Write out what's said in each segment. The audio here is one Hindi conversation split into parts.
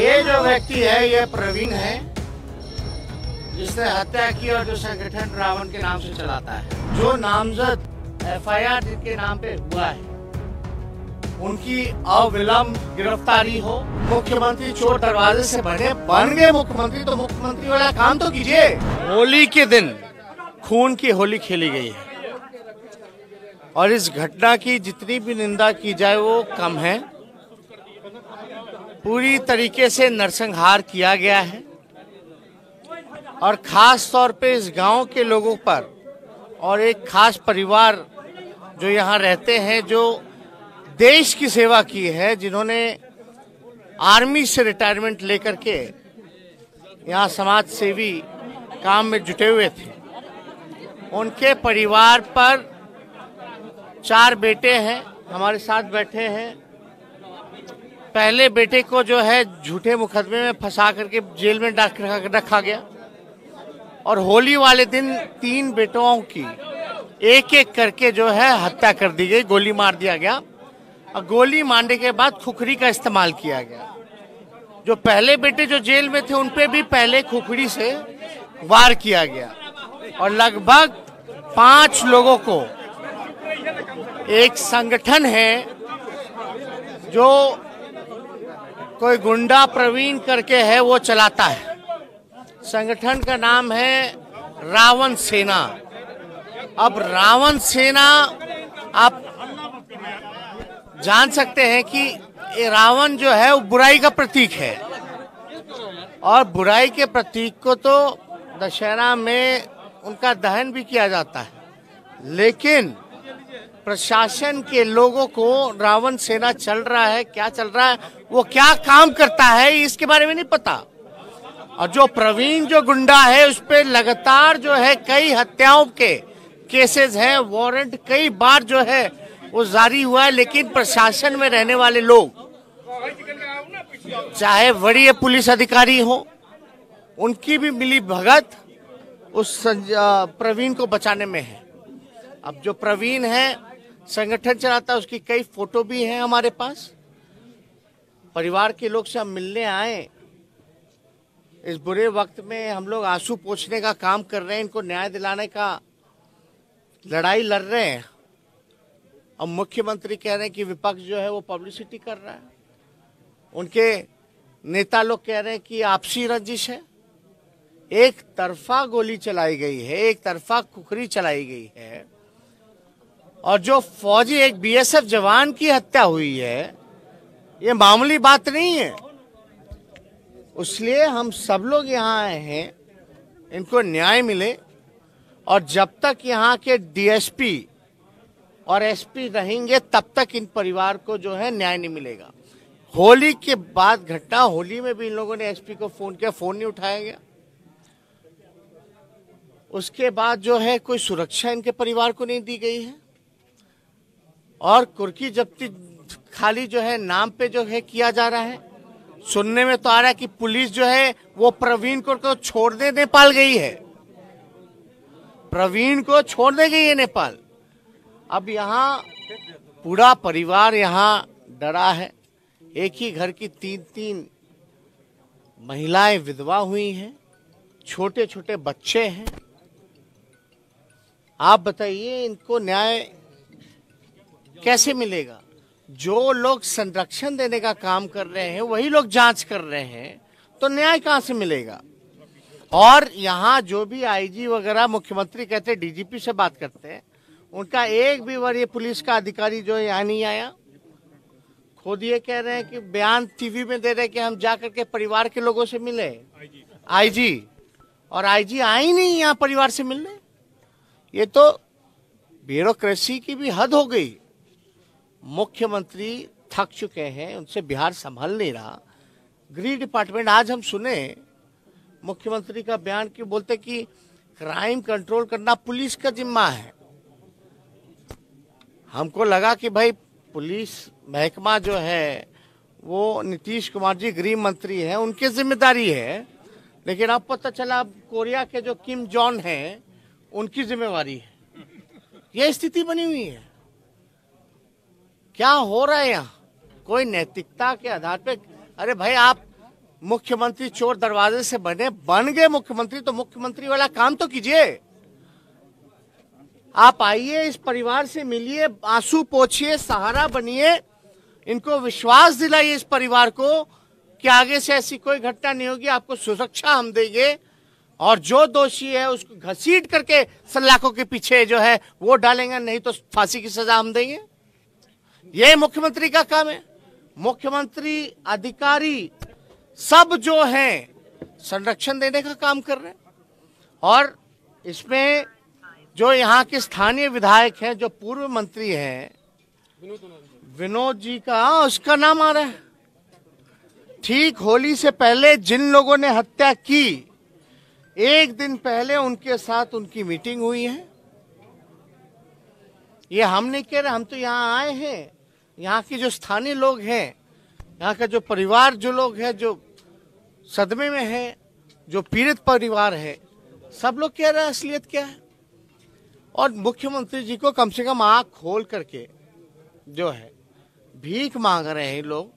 ये जो व्यक्ति है ये प्रवीण है, जिसने हत्या की और जो संगठन रावण के नाम से चलाता है। जो नामजद FIR जिनके नाम पे हुआ है उनकी अविलंब गिरफ्तारी हो। मुख्यमंत्री चोर दरवाजे से बन गए मुख्यमंत्री, तो मुख्यमंत्री वाला काम तो कीजिए। होली के दिन खून की होली खेली गई है और इस घटना की जितनी भी निंदा की जाए वो कम है। पूरी तरीके से नरसंहार किया गया है और खास तौर पे इस गांव के लोगों पर और एक खास परिवार जो यहाँ रहते हैं, जो देश की सेवा की है, जिन्होंने आर्मी से रिटायरमेंट लेकर के यहाँ समाज सेवी काम में जुटे हुए थे, उनके परिवार पर 4 बेटे हैं, हमारे साथ बैठे हैं। पहले बेटे को जो है झूठे मुकदमे में फंसा करके जेल में रखा गया और होली वाले दिन 3 बेटों की एक एक करके जो है हत्या कर दी गई, गोली मार दिया गया और गोली मारने के बाद खुखरी का इस्तेमाल किया गया। जो पहले बेटे जो जेल में थे उन पे भी पहले खुखरी से वार किया गया और लगभग 5 लोगों को एक संगठन है जो कोई गुंडा प्रवीण करके है वो चलाता है। संगठन का नाम है रावण सेना। अब रावण सेना आप जान सकते हैं कि ये रावण जो है वो बुराई का प्रतीक है और बुराई के प्रतीक को तो दशहरा में उनका दहन भी किया जाता है, लेकिन प्रशासन के लोगों को रावण सेना चल रहा है, क्या चल रहा है, वो क्या काम करता है इसके बारे में नहीं पता। और जो प्रवीण जो गुंडा है उस पे लगातार जो है कई हत्याओं के केसेस हैं, वारंट कई बार जो है वो जारी हुआ है, लेकिन प्रशासन में रहने वाले लोग चाहे वरीय पुलिस अधिकारी हो, उनकी भी मिली भगत उस प्रवीण को बचाने में है। अब जो प्रवीण है संगठन चलाता है, उसकी कई फोटो भी हैं हमारे पास। परिवार के लोग से हम मिलने आए, इस बुरे वक्त में हम लोग आंसू पोंछने का काम कर रहे हैं, इनको न्याय दिलाने का लड़ाई लड़ रहे हैं। अब मुख्यमंत्री कह रहे हैं कि विपक्ष जो है वो पब्लिसिटी कर रहा है, उनके नेता लोग कह रहे हैं कि आपसी रंजिश है। एक तरफा गोली चलाई गई है, एक तरफा खुखरी चलाई गई है और जो फौजी एक BSF जवान की हत्या हुई है ये मामूली बात नहीं है। इसलिए हम सब लोग यहाँ आए हैं, इनको न्याय मिले और जब तक यहाँ के DSP और SP रहेंगे तब तक इन परिवार को जो है न्याय नहीं मिलेगा। होली के बाद घटना, होली में भी इन लोगों ने SP को फोन किया, फोन नहीं उठाया गया। उसके बाद जो है कोई सुरक्षा इनके परिवार को नहीं दी गई है और कुर्की जब्ती खाली जो है नाम पे जो है किया जा रहा है। सुनने में तो आ रहा है कि पुलिस जो है वो प्रवीण को छोड़ने नेपाल गई है, प्रवीण को छोड़ने गई है नेपाल। अब यहाँ पूरा परिवार यहाँ डरा है। एक ही घर की 3 महिलाएं विधवा हुई हैं, छोटे छोटे बच्चे हैं। आप बताइए इनको न्याय कैसे मिलेगा? जो लोग संरक्षण देने का काम कर रहे हैं वही लोग जांच कर रहे हैं, तो न्याय कहां से मिलेगा? और यहाँ जो भी IG वगैरह मुख्यमंत्री कहते हैं DGP से बात करते हैं, उनका एक भी वरीय पुलिस का अधिकारी जो है यहाँ नहीं आया। खुद ये कह रहे हैं कि बयान TV में दे रहे हैं कि हम जा करके परिवार के लोगों से मिले, IG और IG आई नहीं यहाँ परिवार से मिलने। ये तो ब्यूरोक्रेसी की भी हद हो गई। मुख्यमंत्री थक चुके हैं, उनसे बिहार संभल नहीं रहा। गृह डिपार्टमेंट, आज हम सुने मुख्यमंत्री का बयान कि बोलते कि क्राइम कंट्रोल करना पुलिस का जिम्मा है। हमको लगा कि भाई पुलिस महकमा जो है वो नीतीश कुमार जी गृह मंत्री हैं, उनकी जिम्मेदारी है, लेकिन अब पता चला अब कोरिया के जो किम जॉन हैं उनकी जिम्मेवारी है। ये स्थिति बनी हुई है। क्या हो रहा है यहाँ? कोई नैतिकता के आधार पे, अरे भाई आप मुख्यमंत्री चोर दरवाजे से बन गए मुख्यमंत्री, तो मुख्यमंत्री वाला काम तो कीजिए। आप आइए, इस परिवार से मिलिए, आंसू पोंछिए, सहारा बनिए, इनको विश्वास दिलाइए इस परिवार को कि आगे से ऐसी कोई घटना नहीं होगी, आपको सुरक्षा हम देंगे, और जो दोषी है उसको घसीट करके सलाखों के पीछे जो है वो डालेंगे, नहीं तो फांसी की सजा हम देंगे। ये मुख्यमंत्री का काम है। मुख्यमंत्री, अधिकारी सब जो हैं संरक्षण देने का काम कर रहे हैं, और इसमें जो यहाँ के स्थानीय विधायक हैं, जो पूर्व मंत्री हैं, विनोद जी का उसका नाम आ रहा है। ठीक होली से पहले जिन लोगों ने हत्या की, एक दिन पहले उनके साथ उनकी मीटिंग हुई है। ये हम नहीं कह रहे, हम तो यहाँ आए हैं। यहाँ के जो स्थानीय लोग हैं, यहाँ का जो परिवार, जो लोग हैं जो सदमे में है, जो पीड़ित परिवार है, सब लोग कह रहे हैं असलियत क्या है। और मुख्यमंत्री जी को कम से कम आंख खोल करके जो है भीख मांग रहे हैं लोग।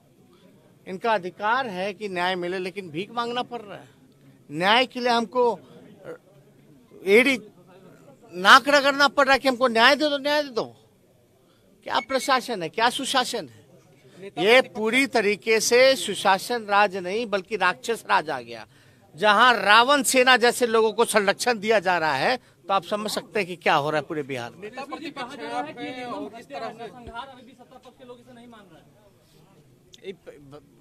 इनका अधिकार है कि न्याय मिले, लेकिन भीख मांगना पड़ रहा है। न्याय के लिए हमको एड़ी नाक रगड़ना पड़ रहा है कि हमको न्याय दे दो, न्याय दे दो। क्या प्रशासन है, क्या सुशासन है? ये पूरी तरीके से सुशासन राज नहीं बल्कि राक्षस राज आ गया। जहां रावण सेना जैसे लोगों को संरक्षण दिया जा रहा है, तो आप समझ सकते हैं कि क्या हो रहा है पूरे बिहार में।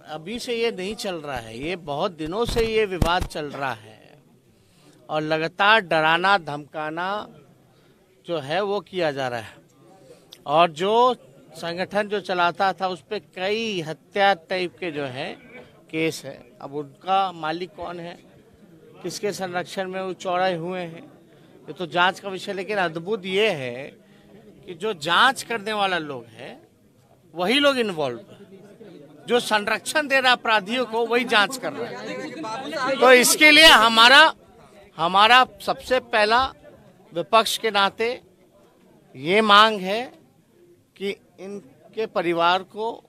अभी से ये नहीं चल रहा है, ये बहुत दिनों से ये विवाद चल रहा है, और लगातार डराना धमकाना जो है वो किया जा रहा है। और जो संगठन जो चलाता था उस पर कई हत्या टाइप के जो है केस है। अब उनका मालिक कौन है, किसके संरक्षण में वो चौड़े हुए हैं, ये तो जांच का विषय। लेकिन अद्भुत ये है कि जो जांच करने वाला लोग है वही लोग इन्वॉल्व है, जो संरक्षण दे रहा अपराधियों को वही जांच कर रहा है। तो इसके लिए हमारा सबसे पहला विपक्ष के नाते ये मांग है कि इनके परिवार को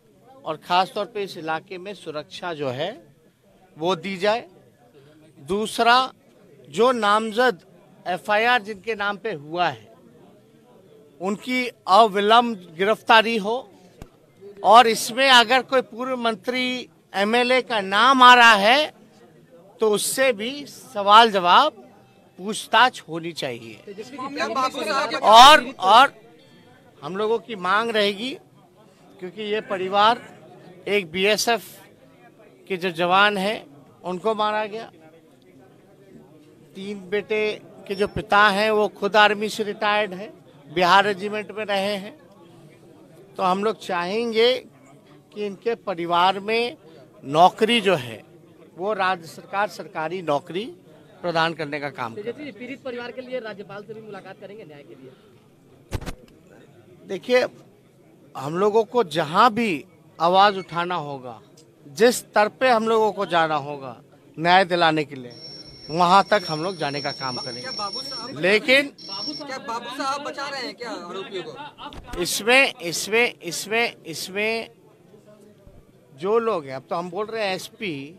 और खास तौर पे इस इलाके में सुरक्षा जो है वो दी जाए। दूसरा, जो नामजद एफआईआर जिनके नाम पे हुआ है उनकी अविलंब गिरफ्तारी हो, और इसमें अगर कोई पूर्व मंत्री एमएलए का नाम आ रहा है तो उससे भी सवाल जवाब पूछताछ होनी चाहिए। और हम लोगों की मांग रहेगी, क्योंकि ये परिवार एक बीएसएफ के जो जवान है उनको मारा गया, 3 बेटे के जो पिता हैं वो खुद आर्मी से रिटायर्ड है, बिहार रेजिमेंट में रहे हैं। तो हम लोग चाहेंगे कि इनके परिवार में नौकरी जो है वो राज्य सरकार सरकारी नौकरी प्रदान करने का काम करे। पीड़ित परिवार के लिए राज्यपाल से भी मुलाकात करेंगे न्याय के लिए? देखिए, हम लोगों को जहां भी आवाज उठाना होगा, जिस स्तर पे हम लोगों को जाना होगा न्याय दिलाने के लिए, वहां तक हम लोग जाने का काम करेंगे। लेकिन क्या बाबू साहब बचा रहे हैं क्या आरोपियों को? इसमें जो लोग हैं, अब तो हम बोल रहे हैं एसपी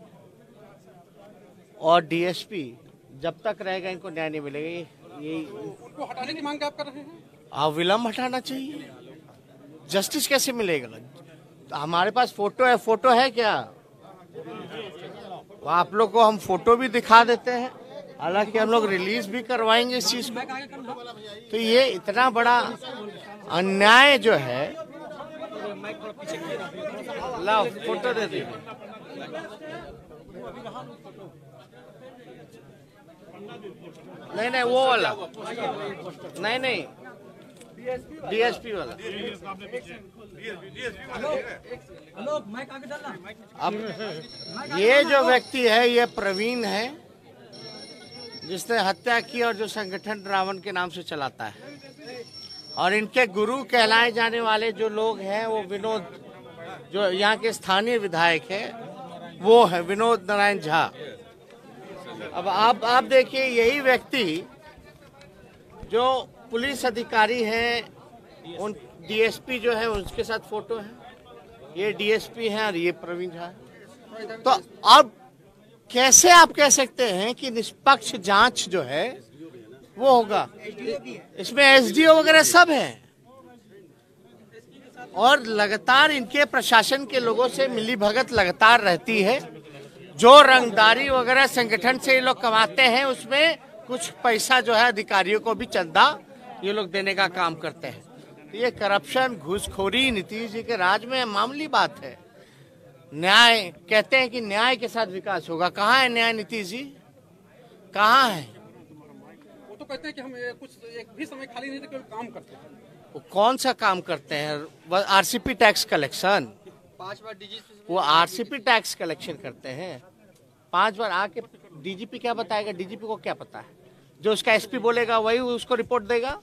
और डीएसपी, जब तक रहेगा इनको न्याय नहीं मिलेगा। ये हटाने की मांग आप कर रहे हैं? अविलंब हटाना चाहिए। जस्टिस कैसे मिलेगा? हमारे पास फोटो है क्या? आप लोग को हम फोटो भी दिखा देते हैं, हालांकि हम लोग रिलीज भी करवाएंगे इस चीज को। तो ये इतना बड़ा अन्याय जो है, लाओ फोटो दे दीजिए। नहीं वो वाला नहीं डीएसपी वाला। अब ये जो व्यक्ति है ये प्रवीण है, जिसने हत्या की और जो संगठन रावण के नाम से चलाता है। और इनके गुरु कहलाए जाने वाले जो लोग हैं वो विनोद, जो यहाँ के स्थानीय विधायक है, वो है विनोद नारायण झा। अब आप देखिए, यही व्यक्ति जो पुलिस अधिकारी हैं, उन डीएसपी जो है उसके साथ फोटो है, ये डीएसपी है और ये प्रवीण झा। तो अब कैसे आप कह सकते हैं कि निष्पक्ष जांच जो है वो होगा? इसमें एसडीओ वगैरह सब हैं और लगातार इनके प्रशासन के लोगों से मिलीभगत लगातार रहती है। जो रंगदारी वगैरह संगठन से ये लोग कमाते हैं उसमें कुछ पैसा जो है अधिकारियों को भी चंदा ये लोग देने का काम करते हैं। तो ये करप्शन घूसखोरी नीतीश जी के राज में मामूली बात है। न्याय कहते हैं कि न्याय के साथ विकास होगा। कहाँ है न्याय नीतीश जी? कहाँ है? वो तो कहते हैं कि हम कुछ एक भी समय खाली नहीं थे, केवल काम करते हैं। वो कौन सा काम करते हैं? RCP tax collection. 5 बार डीजीपी वो आरसीपी टैक्स कलेक्शन करते हैं। 5 बार आके डीजीपी क्या बताएगा? डीजीपी को क्या पता है? जो उसका एसपी बोलेगा वही उसको रिपोर्ट देगा।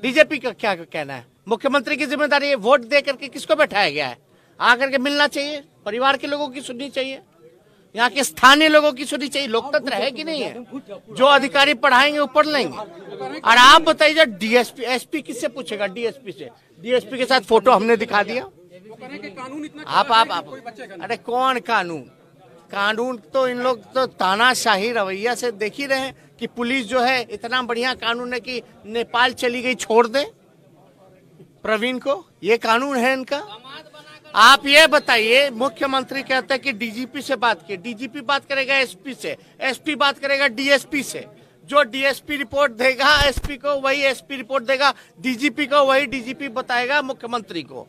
डीजीपी का क्या कहना है? मुख्यमंत्री की जिम्मेदारी है। वोट दे करके किसको बैठाया गया है? आकर के मिलना चाहिए, परिवार के लोगों की सुननी चाहिए, यहाँ के स्थानीय लोगों की सुननी चाहिए। लोकतंत्र है कि नहीं है? जो अधिकारी पढ़ाएंगे वो पढ़ लेंगे। और आप बताइए डीएसपी एसपी किससे पूछेगा? डीएसपी से। डीएसपी के साथ फोटो हमने दिखा दिया। आप अरे कौन कानून? कानून तो इन लोग तो तानाशाही रवैया से देख ही रहे हैं कि पुलिस जो है इतना बढ़िया कानून है कि नेपाल चली गई छोड़ दे प्रवीण को। ये कानून है इनका। आप ये बताइए, मुख्यमंत्री कहते हैं कि डीजीपी से बात की। डीजीपी बात करेगा एसपी से, एसपी बात करेगा डीएसपी से। जो डीएसपी रिपोर्ट देगा एसपी को वही एसपी रिपोर्ट देगा डीजीपी को, वही डीजीपी बताएगा मुख्यमंत्री को।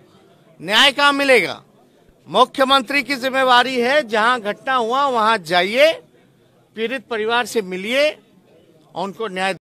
न्याय कहाँ मिलेगा? मुख्यमंत्री की जिम्मेवारी है जहां घटना हुआ वहां जाइए, पीड़ित परिवार से मिलिए और उनको न्याय